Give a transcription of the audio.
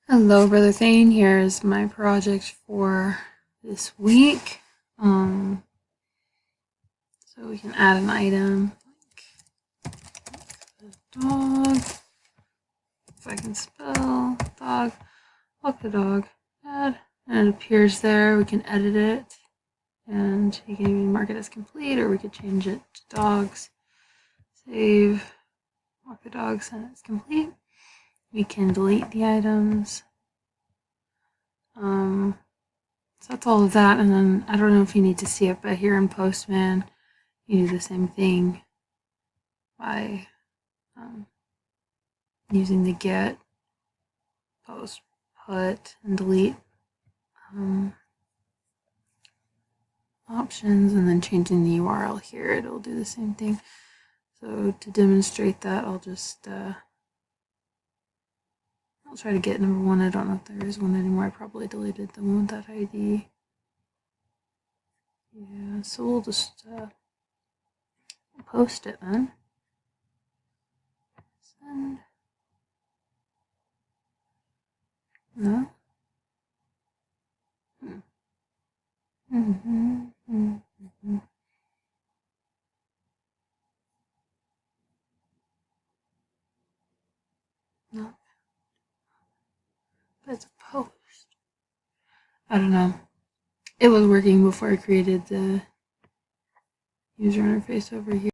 Hello, Brother Thane. Here's my project for this week. So we can add an item like dog. If I can spell dog, walk the dog, add, and it appears there. We can edit it, and you can even mark it as complete, or we could change it to dogs. Save, walk the dog, send it's complete. We can delete the items. So that's all of that, and then I don't know if you need to see it, but here in Postman, you do the same thing by using the get, post, put, and delete options, and then changing the URL here, it'll do the same thing. So to demonstrate that, I'll try to get number one. I don't know if there is one anymore. I probably deleted the one with that ID. Yeah, so we'll just post it then. Send. No. No. But it's a post. I don't know. It was working before I created the user interface over here.